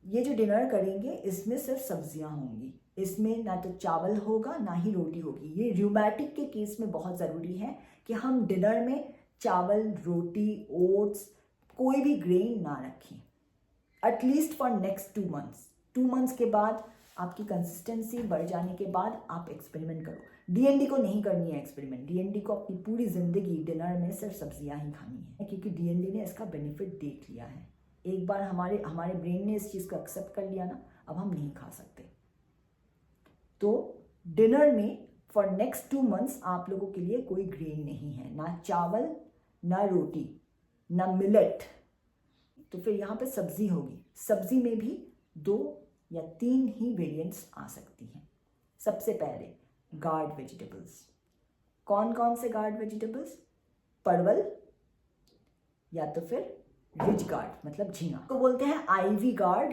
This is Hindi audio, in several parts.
ये जो डिनर करेंगे इसमें सिर्फ सब्जियां होंगी, इसमें ना तो चावल होगा ना ही रोटी होगी। ये रूमेटिक के केस में बहुत ज़रूरी है कि हम डिनर में चावल, रोटी, ओट्स, कोई भी ग्रेन ना रखें, at least for next 2 months. 2 months के बाद आपकी कंसिस्टेंसी बढ़ जाने के बाद आप एक्सपेरिमेंट करो। डीएनडी को नहीं करनी है एक्सपेरिमेंट, डीएनडी को अपनी पूरी ज़िंदगी डिनर में सिर्फ सब्जियां ही खानी है, क्योंकि डीएनडी ने इसका बेनिफिट देख लिया है। एक बार हमारे ब्रेन ने इस चीज़ को एक्सेप्ट कर लिया ना, अब हम नहीं खा सकते। तो डिनर में फॉर नेक्स्ट 2 मंथ्स आप लोगों के लिए कोई ग्रेन नहीं है, ना चावल, ना रोटी, ना मिलेट। तो फिर यहाँ पे सब्जी होगी। सब्जी में भी 2 या 3 ही वेरिएंट्स आ सकती हैं। सबसे पहले गार्ड वेजिटेबल्स। कौन कौन से गार्ड वेजिटेबल्स? परवल या तो फिर रिज गार्ड मतलब झींगा को बोलते हैं आईवी गार्ड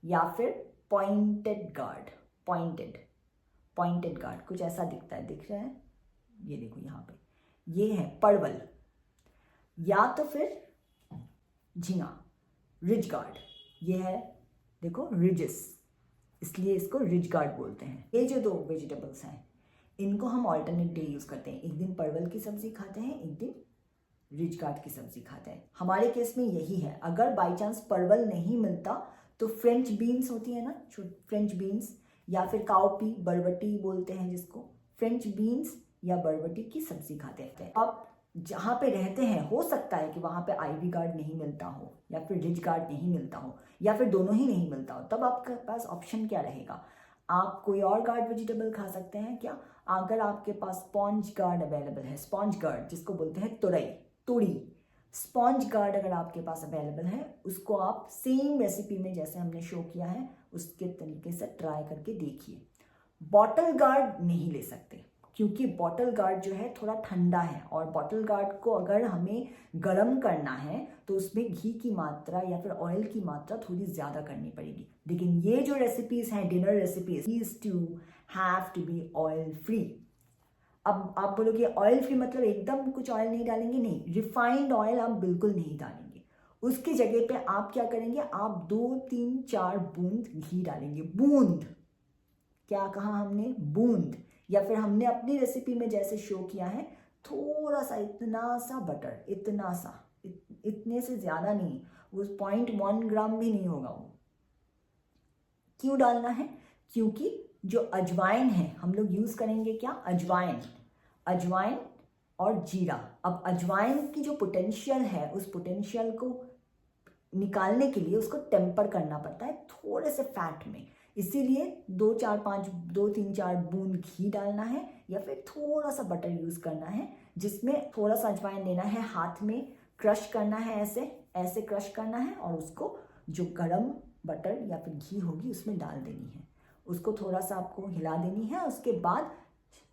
या फिर पॉइंटेड गार्ड। पॉइंटेड गार्ड कुछ ऐसा दिखता है, दिख रहा है, ये देखो यहाँ पे, ये है परवल। या तो फिर झींगा, रिज गार्ड, ये है देखो रिजिस, इसलिए इसको रिज गार्ड बोलते हैं। ये जो 2 वेजिटेबल्स हैं इनको हम ऑल्टरनेट डे यूज करते हैं। एक दिन परवल की सब्जी खाते हैं, एक दिन रिज गार्ड की सब्जी खाते हैं। हमारे केस में यही है। अगर बाई चांस परवल नहीं मिलता तो फ्रेंच बीन्स होती है ना, फ्रेंच बीन्स या फिर काउपी, बरबटी बोलते हैं जिसको, फ्रेंच बीन्स या बरबटी की सब्जी खाते हैं। आप जहाँ पे रहते हैं हो सकता है कि वहाँ पे आईवी गार्ड नहीं मिलता हो या फिर रिज गार्ड नहीं मिलता हो या फिर दोनों ही नहीं मिलता हो, तब आपके पास ऑप्शन क्या रहेगा? आप कोई और गार्ड वेजिटेबल खा सकते हैं क्या? अगर आपके पास स्पॉन्ज गार्ड अवेलेबल है, स्पॉन्ज गार्ड जिसको बोलते हैं तुड़ी, स्पॉन्ज गार्ड अगर आपके पास अवेलेबल है, उसको आप सेम रेसिपी में जैसे हमने शो किया है उसके तरीके से ट्राई करके देखिए। बॉटल गार्ड नहीं ले सकते क्योंकि बॉटल गार्ड जो है थोड़ा ठंडा है, और बॉटल गार्ड को अगर हमें गर्म करना है तो उसमें घी की मात्रा या फिर ऑयल की मात्रा थोड़ी ज़्यादा करनी पड़ेगी। लेकिन ये जो रेसिपीज़ हैं, dinner recipes, is to have to be oil free. अब आप बोलोगे ऑयल फ्री मतलब एकदम कुछ ऑयल नहीं डालेंगे? नहीं, रिफाइंड ऑयल आप बिल्कुल नहीं डालेंगे। उसकी जगह पे आप क्या करेंगे? आप 2, 3, 4 बूंद घी डालेंगे। बूंद, क्या कहा हमने? बूंद। या फिर हमने अपनी रेसिपी में जैसे शो किया है, थोड़ा सा, इतना सा बटर, इतना सा, इतने से ज्यादा नहीं, वो 0.1 ग्राम भी नहीं होगा वो। क्यों डालना है? क्योंकि जो अजवाइन है हम लोग यूज करेंगे क्या? अजवाइन और जीरा। अब अजवाइन की जो पोटेंशियल है, उस पोटेंशियल को निकालने के लिए उसको टेम्पर करना पड़ता है थोड़े से फैट में। इसीलिए 2, 4, 5, 2, 3, 4 बूंद घी डालना है या फिर थोड़ा सा बटर यूज करना है, जिसमें थोड़ा सा अजवाइन लेना है, हाथ में क्रश करना है, ऐसे क्रश करना है, और उसको जो गरम बटर या फिर घी होगी उसमें डाल देनी है। उसको थोड़ा सा आपको हिला देनी है। उसके बाद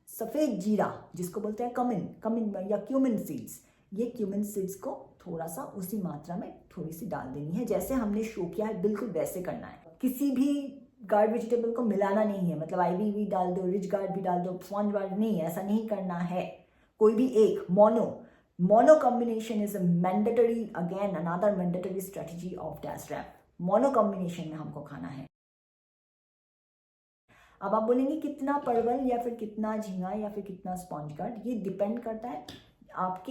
सफ़ेद जीरा जिसको बोलते हैं कमिन या क्यूमिन सीड्स, ये क्यूमिन सीड्स को थोड़ा सा उसी मात्रा में थोड़ी सी डाल देनी है, जैसे हमने शो किया है बिल्कुल वैसे करना है। किसी भी गार्ड वेजिटेबल को मिलाना नहीं है, मतलब आईवी भी डाल दो, रिच गार्ड भी डाल दो, स्पॉन्ज गार्ड नहीं, ऐसा नहीं करना है। कोई भी एक mono combination is a mandatory, again another mandatory strategy of dash wrap. Mono combination में हमको खाना है। अब आप बोलेंगे कितना परवल या फिर कितना झींगा या फिर कितना स्पॉन्ज गार्ड, ये डिपेंड करता है आप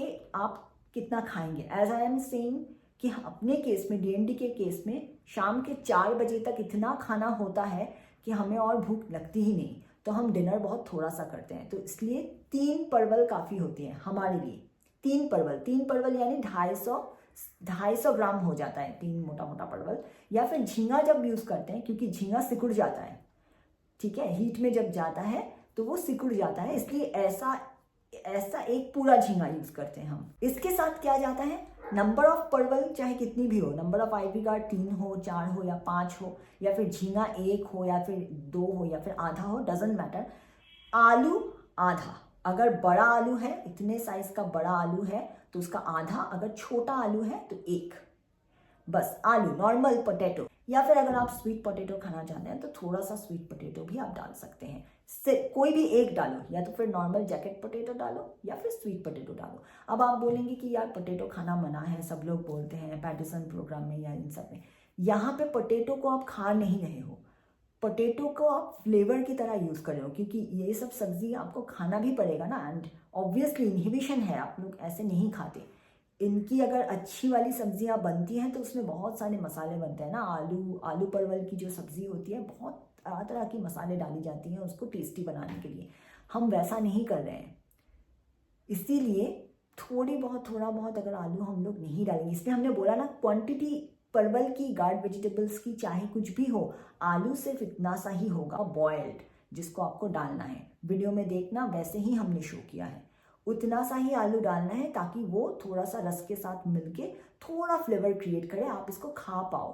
कितना खाएंगे। एज आई एम सेइंग कि अपने केस में, डीएनडी के केस में, शाम के 4 बजे तक इतना खाना होता है कि हमें और भूख लगती ही नहीं, तो हम डिनर बहुत थोड़ा सा करते हैं। तो इसलिए 3 परवल काफ़ी होती है हमारे लिए। 3 परवल यानी 250 ग्राम हो जाता है 3 मोटा मोटा परवल। या फिर झींगा जब यूज़ करते हैं, क्योंकि झींगा सिकुड़ जाता है, ठीक है, हीट में जब जाता है तो वो सिकुड़ जाता है, इसलिए ऐसा एक पूरा झींगा यूज करते हैं हम। इसके साथ क्या जाता है? नंबर ऑफ परवल चाहे कितनी भी हो, नंबर ऑफ आईवी गार्ड 3 हो, 4 हो या 5 हो, या फिर झींगा 1 हो या फिर 2 हो या फिर आधा हो, डजेंट मैटर। आलू आधा, अगर बड़ा आलू है, इतने साइज का बड़ा आलू है तो उसका आधा, अगर छोटा आलू है तो 1, बस आलू, नॉर्मल पोटैटो। या फिर अगर आप स्वीट पोटैटो खाना चाहते हैं तो थोड़ा सा स्वीट पोटैटो भी आप डाल सकते हैं। कोई भी एक डालो, या तो फिर नॉर्मल जैकेट पोटैटो डालो या फिर स्वीट पोटैटो डालो। अब आप बोलेंगे कि यार पोटैटो खाना मना है, सब लोग बोलते हैं पैटिसन प्रोग्राम में या इन सब में। यहाँ पे पोटैटो को आप खा नहीं रहे हो, पोटैटो को आप फ्लेवर की तरह यूज़ कर रहे हो, क्योंकि ये सब सब्जी आपको खाना भी पड़ेगा ना, एंड ऑब्वियसली इनहिबिशन है, आप लोग ऐसे नहीं खाते। इनकी अगर अच्छी वाली सब्जियां बनती हैं तो उसमें बहुत सारे मसाले बनते हैं ना, आलू परवल की जो सब्ज़ी होती है बहुत तरह तरह की मसाले डाली जाती हैं उसको टेस्टी बनाने के लिए। हम वैसा नहीं कर रहे हैं, इसीलिए थोड़ा बहुत अगर आलू हम लोग नहीं डालेंगे, इसलिए हमने बोला ना क्वांटिटी परवल की, गार्ड वेजिटेबल्स की, चाहे कुछ भी हो, आलू सिर्फ इतना सा ही होगा बॉयल्ड, जिसको आपको डालना है। वीडियो में देखना वैसे ही हमने शो किया है, उतना सा ही आलू डालना है ताकि वो थोड़ा सा रस के साथ मिलके थोड़ा फ्लेवर क्रिएट करे, आप इसको खा पाओ।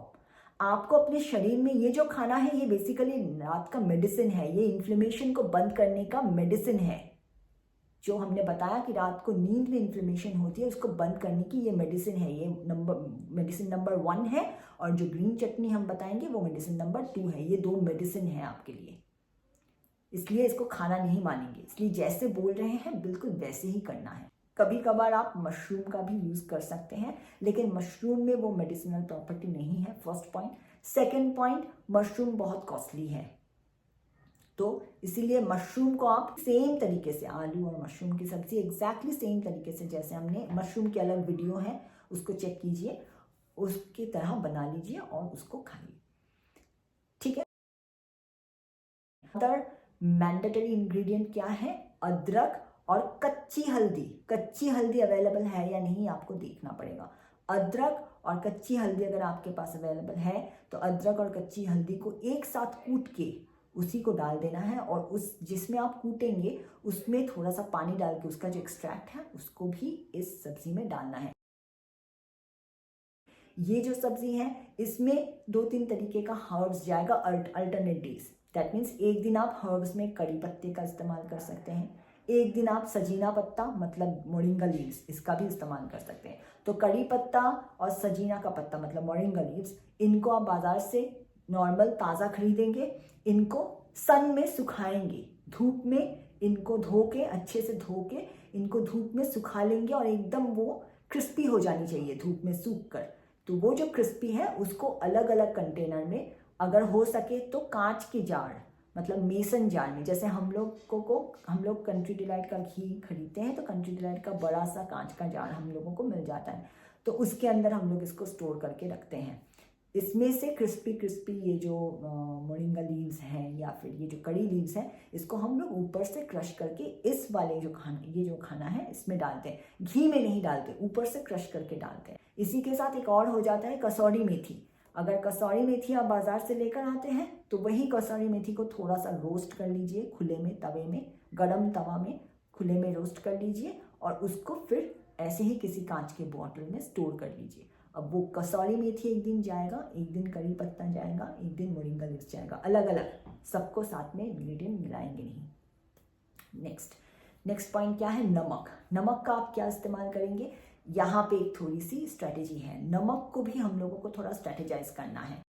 आपको अपने शरीर में ये जो खाना है ये बेसिकली रात का मेडिसिन है, ये इन्फ्लेमेशन को बंद करने का मेडिसिन है। जो हमने बताया कि रात को नींद में इन्फ्लेमेशन होती है उसको बंद करने की ये मेडिसिन है, ये मेडिसिन नंबर 1 है, और जो ग्रीन चटनी हम बताएंगे वो मेडिसिन नंबर 2 है। ये 2 मेडिसिन है आपके लिए, इसलिए इसको खाना नहीं मानेंगे, इसलिए जैसे बोल रहे हैं बिल्कुल वैसे ही करना है। कभी कभार आप मशरूम का भी यूज़ कर सकते हैं, लेकिन मशरूम में वो मेडिसिनल प्रॉपर्टी नहीं है, first point. Second point, mushroom बहुत कॉस्टली है, तो इसीलिए मशरूम को आप सेम तरीके से, आलू और मशरूम की सब्जी एग्जैक्टली सेम तरीके से, जैसे हमने मशरूम की अलग वीडियो है उसको चेक कीजिए, उसकी तरह बना लीजिए और उसको खाइए, ठीक है। अदर मैंडेटरी इंग्रेडिएंट क्या है? अदरक और कच्ची हल्दी। कच्ची हल्दी अवेलेबल है या नहीं आपको देखना पड़ेगा। अदरक और कच्ची हल्दी अगर आपके पास अवेलेबल है तो अदरक और कच्ची हल्दी को एक साथ कूट के उसी को डाल देना है, और उस जिसमें आप कूटेंगे उसमें थोड़ा सा पानी डाल के उसका जो एक्सट्रैक्ट है उसको भी इस सब्जी में डालना है। ये जो सब्जी है इसमें 2-3 तरीके का हर्ब्स जाएगा, अल्टरनेट डेज। दैट मीन्स एक दिन आप हर्ब्स में कड़ी पत्ते का इस्तेमाल कर सकते हैं, एक दिन आप सजीना पत्ता मतलब मोरिंगा लीव्स इसका भी इस्तेमाल कर सकते हैं। तो कड़ी पत्ता और सजीना का पत्ता मतलब मोरिंगा लीव्स, इनको आप बाजार से नॉर्मल ताज़ा खरीदेंगे, इनको सन में सुखाएंगे, धूप में इनको धो के, अच्छे से धो के इनको धूप में सुखा लेंगे, और एकदम वो क्रिस्पी हो जानी चाहिए धूप में सूख कर। तो वो जो क्रिस्पी है उसको अलग अलग कंटेनर में, अगर हो सके तो कांच के जार मतलब मेसन जार में, जैसे हम लोग कंट्री डिलाइट का घी खरीदते हैं तो कंट्री डिलाइट का बड़ा सा कांच का जार हम लोगों को मिल जाता है, तो उसके अंदर हम लोग इसको स्टोर करके रखते हैं। इसमें से क्रिस्पी ये जो मोरिंगा लीव्स हैं या फिर ये जो कड़ी लीव्स हैं, इसको हम लोग ऊपर से क्रश करके इस वाले ये जो खाना है इसमें डालते हैं, घी में नहीं डालते, ऊपर से क्रश करके डालते हैं। इसी के साथ एक और हो जाता है कसौड़ी मेथी। अगर कसौड़ी मेथी आप बाजार से लेकर आते हैं तो वही कसौड़ी मेथी को थोड़ा सा रोस्ट कर लीजिए, खुले में तवे में, गरम तवा में खुले में रोस्ट कर लीजिए, और उसको फिर ऐसे ही किसी कांच के बॉटल में स्टोर कर लीजिए। अब वो कसौड़ी मेथी एक दिन जाएगा, एक दिन कड़ी पत्ता जाएगा, एक दिन मोरिंगा लीव्स जाएगा, अलग अलग, सबको साथ में इंग्रेडिएंट मिलाएंगे नहीं। नेक्स्ट पॉइंट क्या है? नमक। नमक का आप क्या इस्तेमाल करेंगे? यहाँ पे एक थोड़ी सी स्ट्रेटेजी है, नमक को भी हम लोगों को थोड़ा स्ट्रेटेजाइज करना है।